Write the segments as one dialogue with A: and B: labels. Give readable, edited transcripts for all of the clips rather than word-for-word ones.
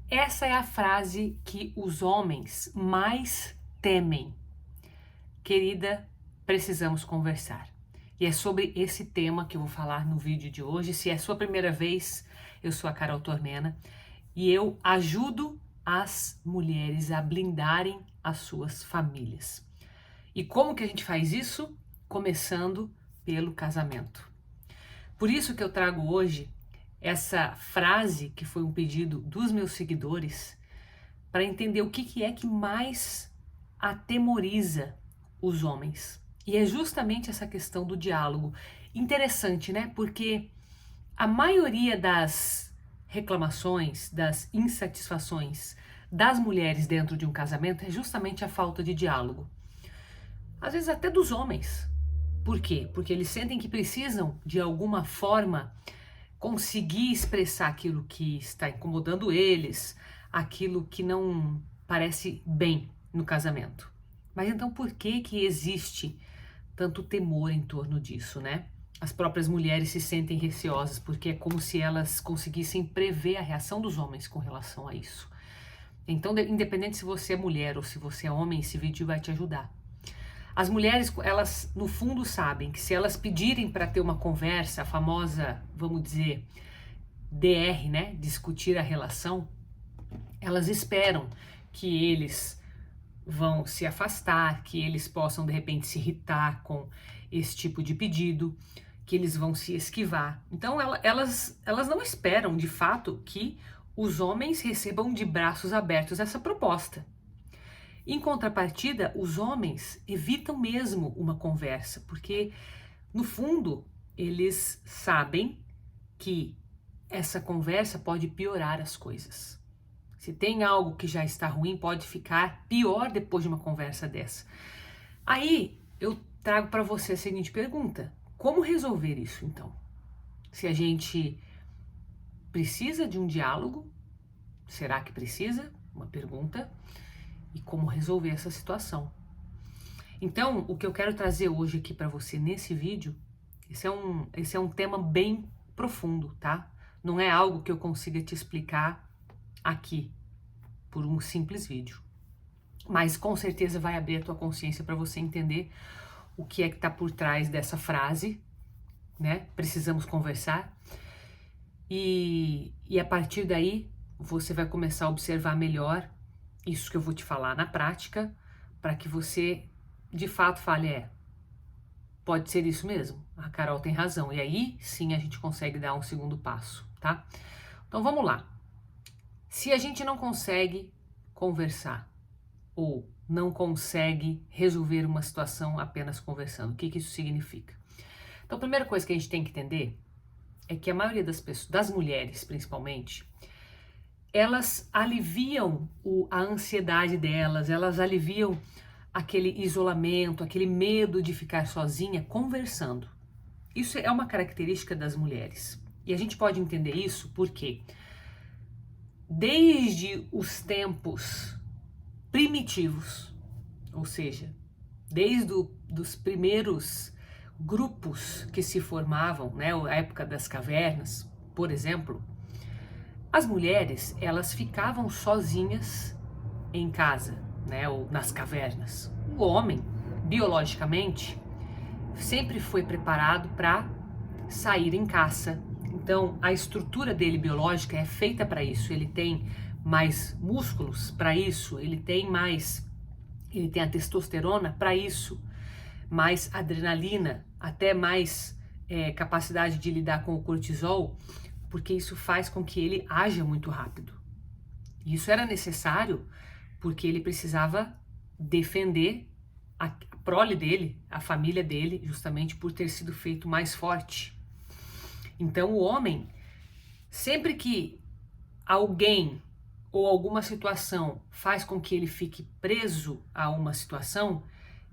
A: Essa é a frase que os homens mais temem. Querida, precisamos conversar. E é sobre esse tema que eu vou falar no vídeo de hoje. Se é a sua primeira vez, eu sou a Carol Tormena e eu ajudo as mulheres a blindarem as suas famílias. E como que a gente faz isso? Começando pelo casamento. Por isso que eu trago hoje essa frase que foi um pedido dos meus seguidores para entender o que é que mais atemoriza os homens. E é justamente essa questão do diálogo. Interessante, né? Porque a maioria das reclamações, das insatisfações das mulheres dentro de um casamento é justamente a falta de diálogo. Às vezes até dos homens. Por quê? Porque eles sentem que precisam, de alguma forma, conseguir expressar aquilo que está incomodando eles, aquilo que não parece bem no casamento. Mas então por que que existe tanto temor em torno disso, né? As próprias mulheres se sentem receosas porque é como se elas conseguissem prever a reação dos homens com relação a isso. Então, independente se você é mulher ou se você é homem, esse vídeo vai te ajudar. As mulheres, elas no fundo sabem que se elas pedirem para ter uma conversa, a famosa, vamos dizer, DR, né, discutir a relação, elas esperam que eles vão se afastar, que eles possam de repente se irritar com esse tipo de pedido, que eles vão se esquivar. Então elas não esperam de fato que os homens recebam de braços abertos essa proposta. Em contrapartida, os homens evitam mesmo uma conversa, porque no fundo eles sabem que essa conversa pode piorar as coisas. Se tem algo que já está ruim, pode ficar pior depois de uma conversa dessa. Aí eu trago para você a seguinte pergunta: como resolver isso então? Se a gente precisa de um diálogo, será que precisa? Uma pergunta. E como resolver essa situação? Então, o que eu quero trazer hoje aqui para você nesse vídeo, esse é um tema bem profundo, tá? Não é algo que eu consiga te explicar aqui por um simples vídeo. Mas com certeza vai abrir a tua consciência para você entender o que é que está por trás dessa frase, né? Precisamos conversar. E a partir daí você vai começar a observar melhor isso que eu vou te falar na prática, para que você de fato fale, pode ser isso mesmo, a Carol tem razão. E aí sim a gente consegue dar um segundo passo, tá? Então vamos lá. Se a gente não consegue conversar ou não consegue resolver uma situação apenas conversando, o que isso significa? Então a primeira coisa que a gente tem que entender é que a maioria das pessoas, das mulheres principalmente, elas aliviam a ansiedade delas, elas aliviam aquele isolamento, aquele medo de ficar sozinha conversando. Isso é uma característica das mulheres. E a gente pode entender isso porque desde os tempos primitivos, ou seja, desde os primeiros grupos que se formavam, né, a época das cavernas, por exemplo, as mulheres, elas ficavam sozinhas em casa, né, ou nas cavernas. O homem, biologicamente, sempre foi preparado para sair em caça. Então, a estrutura dele biológica é feita para isso. Ele tem mais músculos para isso, ele tem a testosterona para isso, mais adrenalina, até mais capacidade de lidar com o cortisol, porque isso faz com que ele haja muito rápido. Isso era necessário porque ele precisava defender a prole dele, a família dele, justamente por ter sido feito mais forte. Então o homem, sempre que alguém ou alguma situação faz com que ele fique preso a uma situação,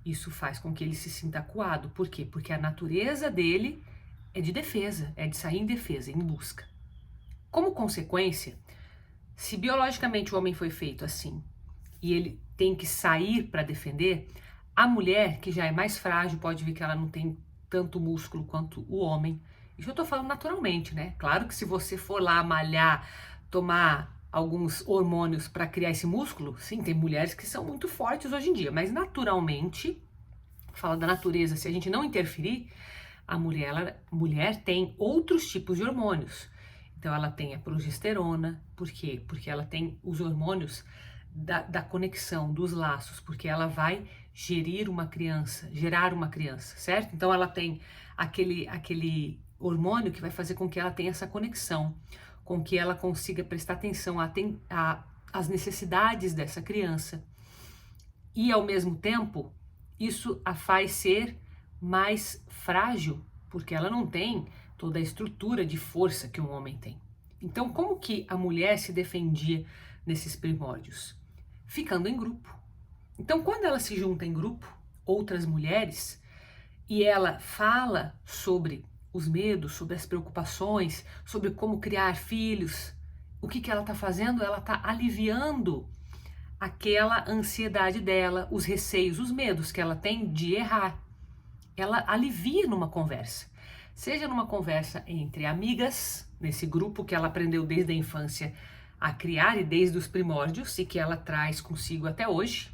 A: isso faz com que ele se sinta acuado. Por quê? Porque a natureza dele é de defesa, é de sair em defesa, em busca. Como consequência, se biologicamente o homem foi feito assim e ele tem que sair para defender, a mulher, que já é mais frágil, pode ver que ela não tem tanto músculo quanto o homem. Isso eu tô falando naturalmente, né? Claro que se você for lá malhar, tomar alguns hormônios para criar esse músculo. Sim, tem mulheres que são muito fortes hoje em dia, mas naturalmente, fala da natureza, se a gente não interferir, a mulher tem outros tipos de hormônios. Então ela tem a progesterona, por quê? Porque ela tem os hormônios da conexão, dos laços, porque ela vai gerar uma criança, certo? Então ela tem aquele hormônio que vai fazer com que ela tenha essa conexão, com que ela consiga prestar atenção às necessidades dessa criança. E ao mesmo tempo, isso a faz ser mais frágil, porque ela não tem toda a estrutura de força que um homem tem. Então, como que a mulher se defendia nesses primórdios? Ficando em grupo. Então, quando ela se junta em grupo, outras mulheres, e ela fala sobre os medos, sobre as preocupações, sobre como criar filhos, o que ela está fazendo? Ela está aliviando aquela ansiedade dela, os receios, os medos que ela tem de errar. Ela alivia numa conversa. Seja numa conversa entre amigas, nesse grupo que ela aprendeu desde a infância a criar e desde os primórdios e que ela traz consigo até hoje.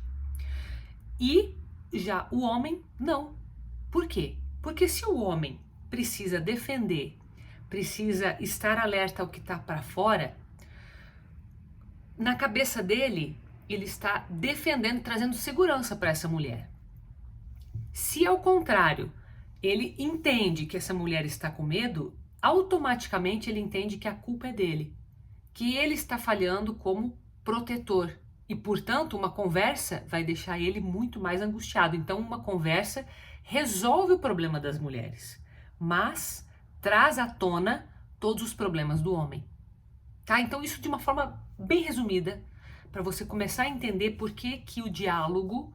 A: E já o homem, não. Por quê? Porque se o homem precisa defender, precisa estar alerta ao que está para fora, na cabeça dele, ele está defendendo, trazendo segurança para essa mulher. Se ao contrário, ele entende que essa mulher está com medo, automaticamente ele entende que a culpa é dele, que ele está falhando como protetor e, portanto, uma conversa vai deixar ele muito mais angustiado. Então, uma conversa resolve o problema das mulheres, mas traz à tona todos os problemas do homem. Tá? Então, isso de uma forma bem resumida, para você começar a entender por que o diálogo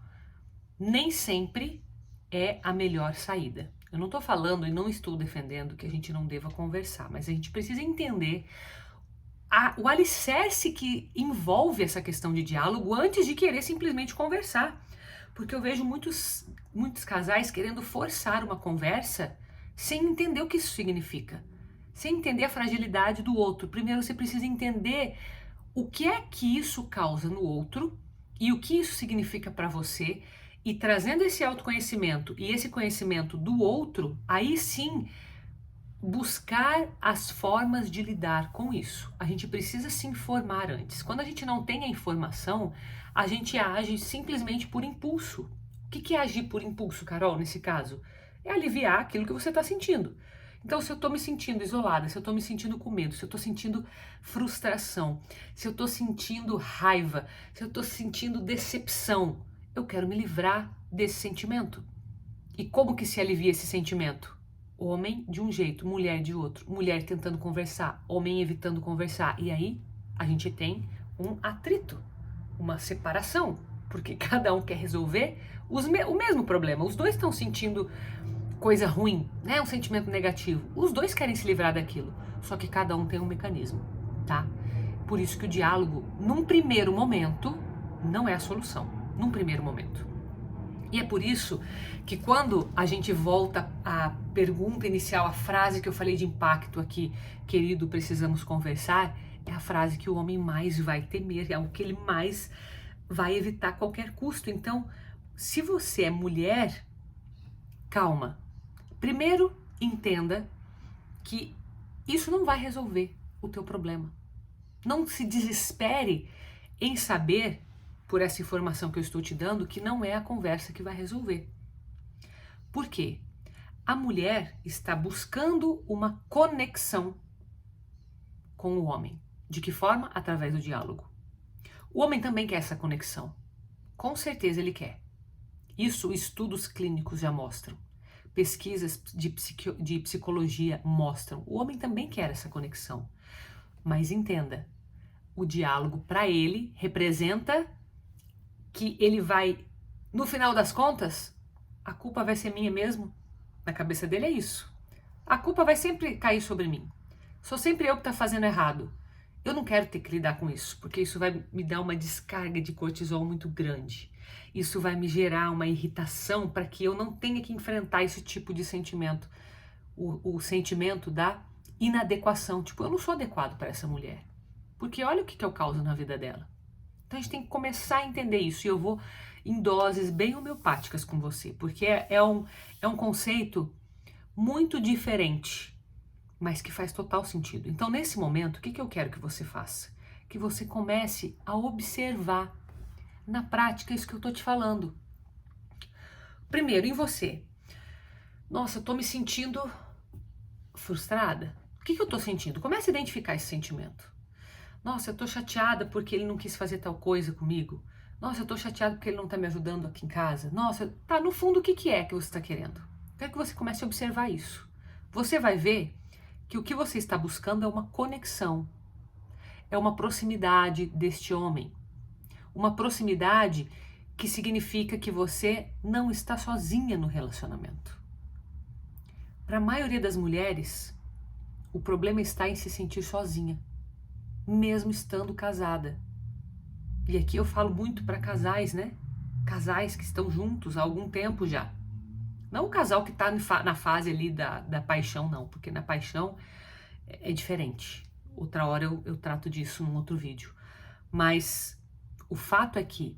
A: nem sempre é a melhor saída. Eu não estou falando e não estou defendendo que a gente não deva conversar, mas a gente precisa entender o alicerce que envolve essa questão de diálogo antes de querer simplesmente conversar. Porque eu vejo muitos casais querendo forçar uma conversa sem entender o que isso significa, sem entender a fragilidade do outro. Primeiro você precisa entender o que é que isso causa no outro e o que isso significa para você. E trazendo esse autoconhecimento e esse conhecimento do outro, aí sim buscar as formas de lidar com isso. A gente precisa se informar antes. Quando a gente não tem a informação, a gente age simplesmente por impulso. O que é agir por impulso, Carol, nesse caso? É aliviar aquilo que você está sentindo. Então, se eu estou me sentindo isolada, se eu estou me sentindo com medo, se eu estou sentindo frustração, se eu estou sentindo raiva, se eu estou sentindo decepção, eu quero me livrar desse sentimento. E como que se alivia esse sentimento? Homem de um jeito, mulher de outro. Mulher tentando conversar, homem evitando conversar. E aí a gente tem um atrito, uma separação, porque cada um quer resolver o mesmo problema. Os dois estão sentindo coisa ruim, né? Um sentimento negativo. Os dois querem se livrar daquilo, só que cada um tem um mecanismo, tá? Por isso que o diálogo, num primeiro momento, não é a solução. Num primeiro momento. E é por isso que quando a gente volta à pergunta inicial, a frase que eu falei de impacto aqui, querido, precisamos conversar, é a frase que o homem mais vai temer, é o que ele mais vai evitar a qualquer custo. Então, se você é mulher, calma. Primeiro, entenda que isso não vai resolver o teu problema. Não se desespere em saber, por essa informação que eu estou te dando, que não é a conversa que vai resolver. Por quê? A mulher está buscando uma conexão com o homem. De que forma? Através do diálogo. O homem também quer essa conexão. Com certeza ele quer. Isso estudos clínicos já mostram. Pesquisas de psicologia mostram. O homem também quer essa conexão. Mas entenda, o diálogo para ele representa que ele vai, no final das contas, a culpa vai ser minha mesmo. Na cabeça dele é isso. A culpa vai sempre cair sobre mim. Sou sempre eu que tá fazendo errado. Eu não quero ter que lidar com isso, porque isso vai me dar uma descarga de cortisol muito grande. Isso vai me gerar uma irritação para que eu não tenha que enfrentar esse tipo de sentimento. O sentimento da inadequação. Tipo, eu não sou adequado para essa mulher. Porque olha o que eu causo na vida dela. Então a gente tem que começar a entender isso. E eu vou em doses bem homeopáticas com você, porque é um conceito muito diferente, mas que faz total sentido. Então, nesse momento, o que eu quero que você faça? Que você comece a observar na prática isso que eu tô te falando. Primeiro, em você. Nossa, eu tô me sentindo frustrada. O que eu tô sentindo? Comece a identificar esse sentimento. Nossa, eu tô chateada porque ele não quis fazer tal coisa comigo. Nossa, eu tô chateada porque ele não tá me ajudando aqui em casa. Nossa, tá, no fundo, o que é que você está querendo? Quero que você comece a observar isso. Você vai ver que o que você está buscando é uma conexão, é uma proximidade deste homem. Uma proximidade que significa que você não está sozinha no relacionamento. Para a maioria das mulheres, o problema está em se sentir sozinha, mesmo estando casada. E aqui eu falo muito para casais, né? Casais que estão juntos há algum tempo já. Não o casal que está na fase ali da paixão, não, porque na paixão é diferente. Outra hora eu trato disso num outro vídeo. Mas o fato é que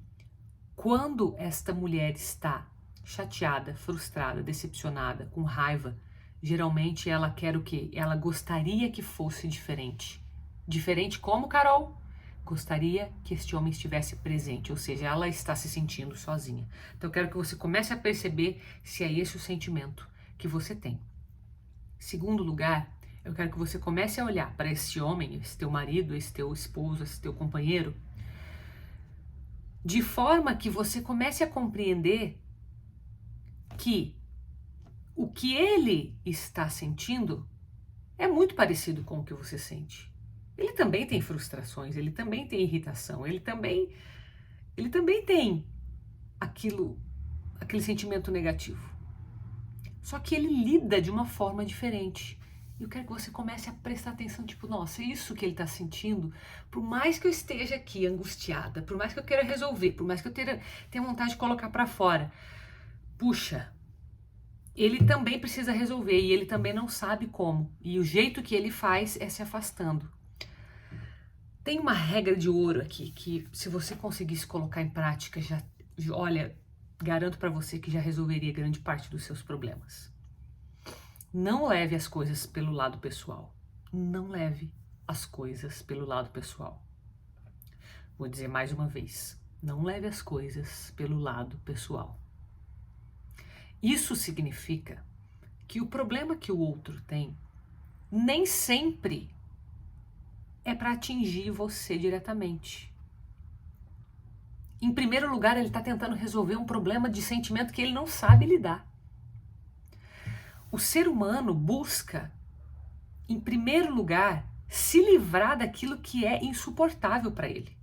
A: quando esta mulher está chateada, frustrada, decepcionada, com raiva, geralmente ela quer o quê? Ela gostaria que fosse diferente. Diferente como, Carol? Gostaria que este homem estivesse presente, ou seja, ela está se sentindo sozinha. Então eu quero que você comece a perceber se é esse o sentimento que você tem. Segundo lugar, eu quero que você comece a olhar para esse homem, esse teu marido, esse teu esposo, esse teu companheiro, de forma que você comece a compreender que o que ele está sentindo é muito parecido com o que você sente. Ele também tem frustrações, ele também tem irritação, ele também tem aquele sentimento negativo. Só que ele lida de uma forma diferente. Eu quero que você comece a prestar atenção, tipo, nossa, isso que ele está sentindo, por mais que eu esteja aqui angustiada, por mais que eu queira resolver, por mais que eu tenha vontade de colocar para fora, puxa, ele também precisa resolver e ele também não sabe como. E o jeito que ele faz é se afastando. Tem uma regra de ouro aqui que, se você conseguisse colocar em prática, olha, garanto para você que já resolveria grande parte dos seus problemas. Não leve as coisas pelo lado pessoal. Não leve as coisas pelo lado pessoal. Vou dizer mais uma vez. Não leve as coisas pelo lado pessoal. Isso significa que o problema que o outro tem nem sempre é para atingir você diretamente. Em primeiro lugar, ele está tentando resolver um problema de sentimento que ele não sabe lidar. O ser humano busca, em primeiro lugar, se livrar daquilo que é insuportável para ele.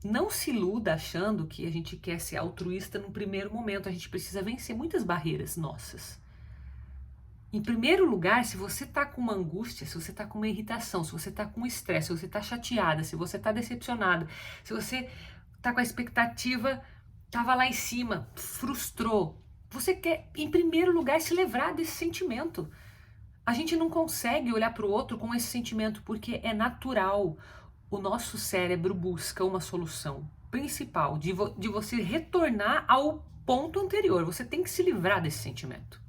A: Não se iluda achando que a gente quer ser altruísta no primeiro momento. A gente precisa vencer muitas barreiras nossas. Em primeiro lugar, se você está com uma angústia, se você está com uma irritação, se você está com estresse, se você está chateada, se você está decepcionada, se você está com a expectativa, estava lá em cima, frustrou, você quer, em primeiro lugar, se livrar desse sentimento. A gente não consegue olhar para o outro com esse sentimento porque é natural. O nosso cérebro busca uma solução principal de você retornar ao ponto anterior. Você tem que se livrar desse sentimento.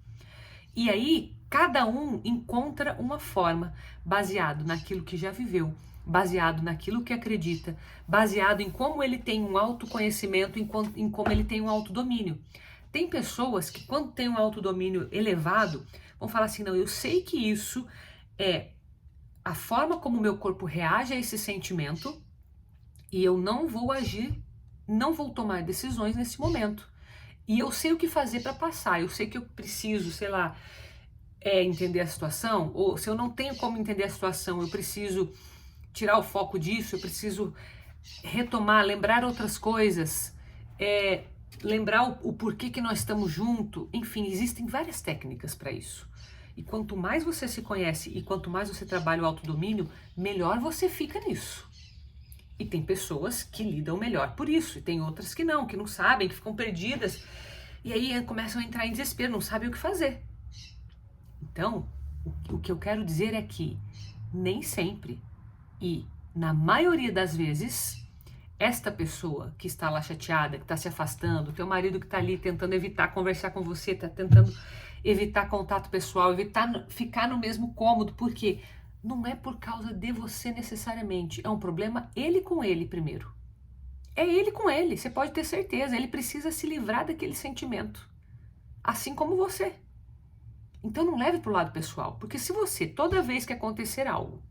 A: E aí, cada um encontra uma forma, baseado naquilo que já viveu, baseado naquilo que acredita, baseado em como ele tem um autoconhecimento, em como ele tem um autodomínio. Tem pessoas que, quando tem um autodomínio elevado, vão falar assim, não, eu sei que isso é a forma como o meu corpo reage a esse sentimento e eu não vou agir, não vou tomar decisões nesse momento. E eu sei o que fazer para passar, eu sei que eu preciso, sei lá, entender a situação, ou se eu não tenho como entender a situação, eu preciso tirar o foco disso, eu preciso retomar, lembrar outras coisas, lembrar o porquê que nós estamos juntos. Enfim, existem várias técnicas para isso. E quanto mais você se conhece e quanto mais você trabalha o autodomínio, melhor você fica nisso. E tem pessoas que lidam melhor por isso, e tem outras que não sabem, que ficam perdidas, e aí começam a entrar em desespero, não sabem o que fazer. Então, o que eu quero dizer é que nem sempre, e na maioria das vezes, esta pessoa que está lá chateada, que está se afastando, teu marido que está ali tentando evitar conversar com você, está tentando evitar contato pessoal, evitar ficar no mesmo cômodo, porque não é por causa de você necessariamente, é um problema ele com ele primeiro. É ele com ele, você pode ter certeza, ele precisa se livrar daquele sentimento, assim como você. Então não leve para o lado pessoal, porque se você, toda vez que acontecer algo,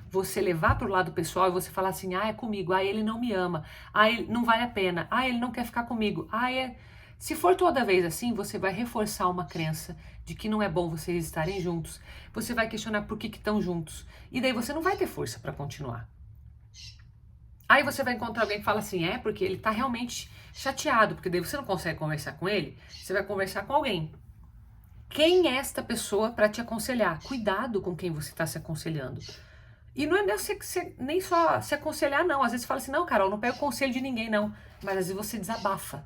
A: você levar para o lado pessoal e você falar assim, é comigo, ele não me ama, ele não vale a pena, ele não quer ficar comigo, Se for toda vez assim, você vai reforçar uma crença de que não é bom vocês estarem juntos, você vai questionar por que estão juntos, e daí você não vai ter força para continuar. Aí você vai encontrar alguém que fala assim, porque ele tá realmente chateado, porque daí você não consegue conversar com ele, você vai conversar com alguém. Quem é esta pessoa para te aconselhar? Cuidado com quem você está se aconselhando. E não é nem só se aconselhar, não. Às vezes você fala assim, não, Carol, não pego conselho de ninguém, não. Mas às vezes você desabafa.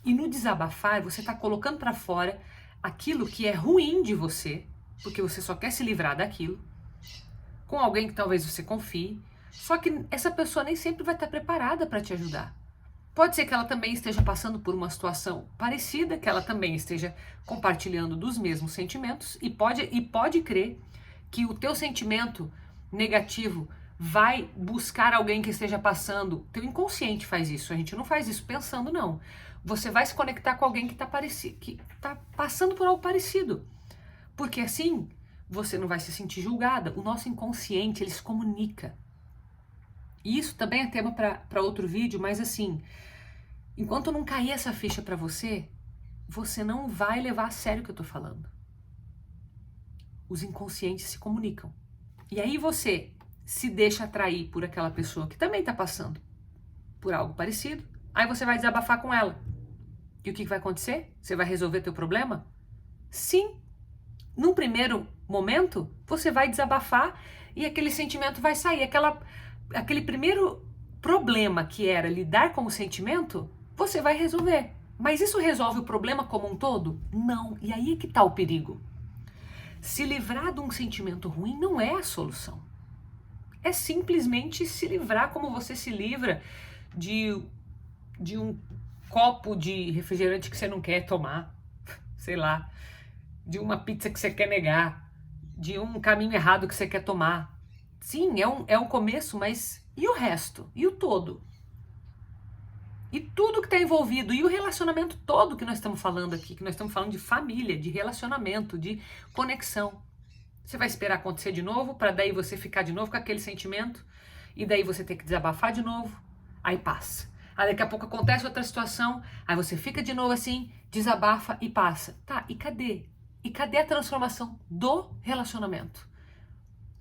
A: E no desabafar, você está colocando para fora aquilo que é ruim de você, porque você só quer se livrar daquilo, com alguém que talvez você confie. Só que essa pessoa nem sempre vai estar preparada para te ajudar. Pode ser que ela também esteja passando por uma situação parecida, que ela também esteja compartilhando dos mesmos sentimentos e pode crer que o teu sentimento negativo vai buscar alguém que esteja passando. Teu inconsciente faz isso, a gente não faz isso pensando, não. Você vai se conectar com alguém que está passando por algo parecido. Porque assim, você não vai se sentir julgada. O nosso inconsciente, ele se comunica. E isso também é tema para outro vídeo, mas assim, enquanto não cair essa ficha para você, você não vai levar a sério o que eu tô falando. Os inconscientes se comunicam. E aí você se deixa atrair por aquela pessoa que também tá passando por algo parecido, aí você vai desabafar com ela. E o que vai acontecer? Você vai resolver teu problema? Sim. Num primeiro momento, você vai desabafar e aquele sentimento vai sair. Aquele primeiro problema que era lidar com o sentimento, você vai resolver. Mas isso resolve o problema como um todo? Não. E aí é que está o perigo. Se livrar de um sentimento ruim não é a solução. É simplesmente se livrar como você se livra de um copo de refrigerante que você não quer tomar, sei lá, de uma pizza que você quer negar, de um caminho errado que você quer tomar. Sim, é um começo, mas e o resto? E o todo? E tudo que está envolvido, e o relacionamento todo que nós estamos falando aqui, que nós estamos falando de família, de relacionamento, de conexão. Você vai esperar acontecer de novo, para daí você ficar de novo com aquele sentimento, e daí você ter que desabafar de novo, aí passa. Aí daqui a pouco acontece outra situação, aí você fica de novo assim, desabafa e passa. Tá, e cadê? E cadê a transformação do relacionamento?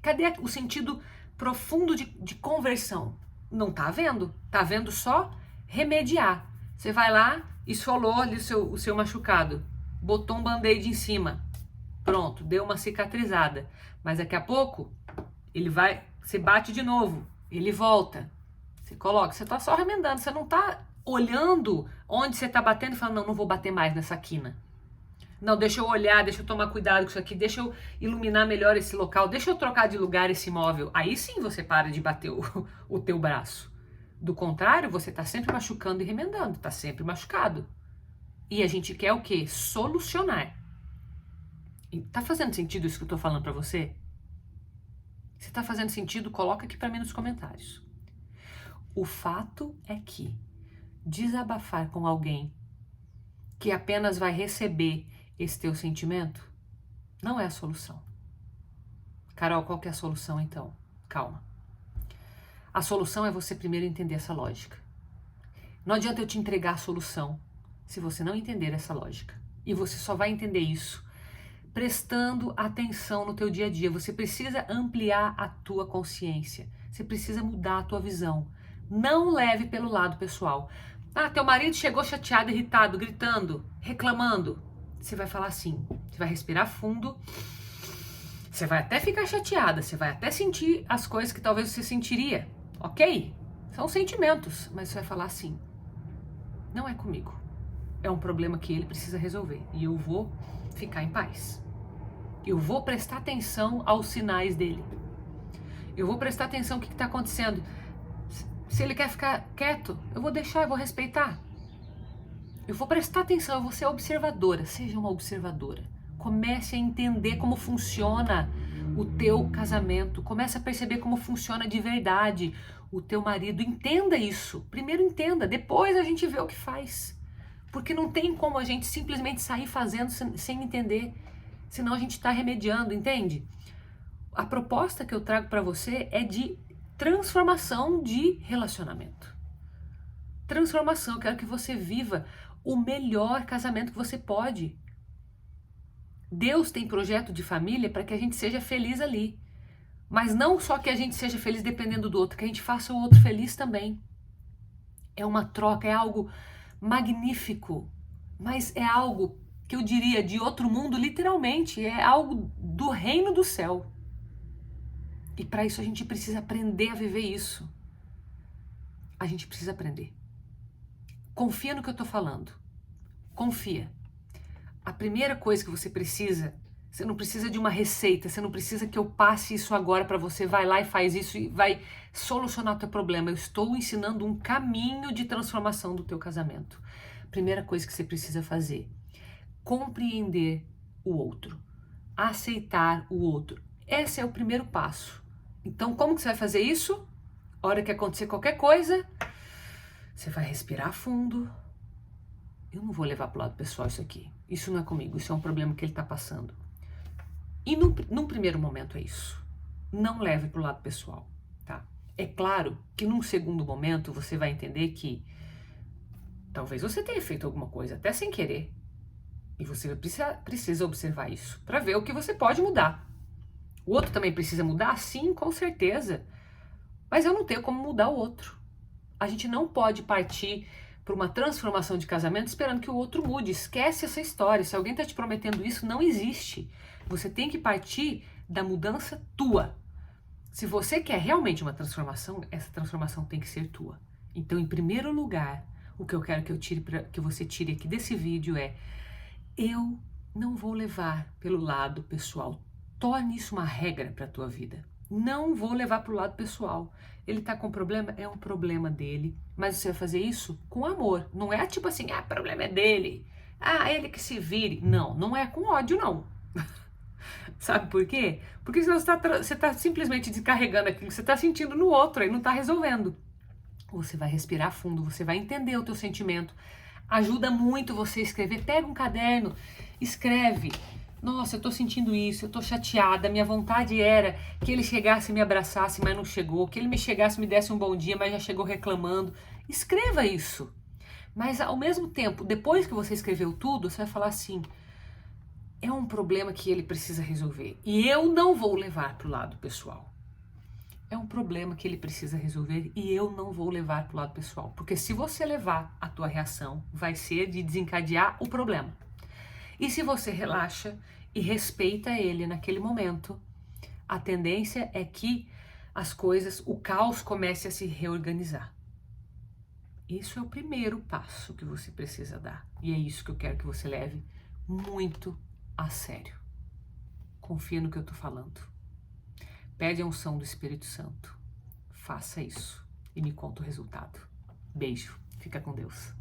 A: Cadê o sentido profundo de conversão? Não tá vendo? Tá vendo só remediar. Você vai lá, esfolou ali o seu machucado, botou um band-aid em cima, pronto, deu uma cicatrizada. Mas daqui a pouco, você bate de novo, ele volta. Você coloca, você tá só remendando, você não tá olhando onde você tá batendo e falando, não vou bater mais nessa quina. Não, deixa eu olhar, deixa eu tomar cuidado com isso aqui, deixa eu iluminar melhor esse local, deixa eu trocar de lugar esse móvel. Aí sim você para de bater o teu braço. Do contrário, você tá sempre machucando e remendando, tá sempre machucado. E a gente quer o quê? Solucionar. E tá fazendo sentido isso que eu tô falando pra você? Se tá fazendo sentido, coloca aqui pra mim nos comentários. O fato é que desabafar com alguém que apenas vai receber esse teu sentimento não é a solução. Carol, qual que é a solução então? Calma. A solução é você primeiro entender essa lógica. Não adianta eu te entregar a solução se você não entender essa lógica. E você só vai entender isso prestando atenção no teu dia a dia. Você precisa ampliar a tua consciência. Você precisa mudar a tua visão. Não leve pelo lado pessoal. Teu marido chegou chateado, irritado, gritando, reclamando. Você vai falar assim, você vai respirar fundo, você vai até ficar chateada, você vai até sentir as coisas que talvez você sentiria, ok? São sentimentos, mas você vai falar assim, não é comigo. É um problema que ele precisa resolver e eu vou ficar em paz. Eu vou prestar atenção aos sinais dele. Eu vou prestar atenção no que está acontecendo. Se ele quer ficar quieto, eu vou deixar, eu vou respeitar. Eu vou prestar atenção, eu vou ser observadora. Seja uma observadora. Comece a entender como funciona o teu casamento. Comece a perceber como funciona de verdade o teu marido. Entenda isso. Primeiro entenda, depois a gente vê o que faz. Porque não tem como a gente simplesmente sair fazendo sem entender. Senão a gente está remediando, entende? A proposta que eu trago para você é de transformação de relacionamento. Transformação, eu quero que você viva o melhor casamento que você pode. Deus tem projeto de família para que a gente seja feliz ali. Mas não só que a gente seja feliz dependendo do outro, que a gente faça o outro feliz também. É uma troca, é algo magnífico, mas é algo que eu diria de outro mundo, literalmente, é algo do reino do céu. E para isso a gente precisa aprender a viver isso. A gente precisa aprender. Confia no que eu tô falando. Confia. A primeira coisa que você não precisa de uma receita, você não precisa que eu passe isso agora para você, vai lá e faz isso e vai solucionar o teu problema. Eu estou ensinando um caminho de transformação do teu casamento. Primeira coisa que você precisa fazer, compreender o outro, aceitar o outro. Esse é o primeiro passo. Então, como que você vai fazer isso? A hora que acontecer qualquer coisa, você vai respirar fundo. Eu não vou levar pro lado pessoal isso aqui. Isso não é comigo, isso é um problema que ele tá passando. E num primeiro momento é isso. Não leve pro lado pessoal, tá? É claro que num segundo momento você vai entender que talvez você tenha feito alguma coisa, até sem querer. E você precisa observar isso para ver o que você pode mudar. O outro também precisa mudar? Sim, com certeza. Mas eu não tenho como mudar o outro. A gente não pode partir para uma transformação de casamento esperando que o outro mude. Esquece essa história. Se alguém está te prometendo isso, não existe. Você tem que partir da mudança tua. Se você quer realmente uma transformação, essa transformação tem que ser tua. Então, em primeiro lugar, o que eu quero que você tire aqui desse vídeo é: eu não vou levar pelo lado pessoal. Torne isso uma regra para a tua vida. Não vou levar para o lado pessoal. Ele tá com problema? É um problema dele. Mas você vai fazer isso com amor. Não é tipo assim, o problema é dele. Ele que se vire. Não, não é com ódio, não. Sabe por quê? Porque senão você tá simplesmente descarregando aquilo que você tá sentindo no outro e não tá resolvendo. Você vai respirar fundo, você vai entender o teu sentimento. Ajuda muito você escrever. Pega um caderno, escreve. Nossa, eu tô sentindo isso, eu tô chateada, minha vontade era que ele chegasse e me abraçasse, mas não chegou, que ele me chegasse e me desse um bom dia, mas já chegou reclamando. Escreva isso. Mas ao mesmo tempo, depois que você escreveu tudo, você vai falar assim: é um problema que ele precisa resolver e eu não vou levar pro lado pessoal. É um problema que ele precisa resolver e eu não vou levar pro lado pessoal. Porque se você levar, a tua reação vai ser de desencadear o problema. E se você relaxa e respeita ele naquele momento, a tendência é que as coisas, o caos comece a se reorganizar. Isso é o primeiro passo que você precisa dar. E é isso que eu quero que você leve muito a sério. Confia no que eu tô falando. Pede a unção do Espírito Santo. Faça isso e me conta o resultado. Beijo. Fica com Deus.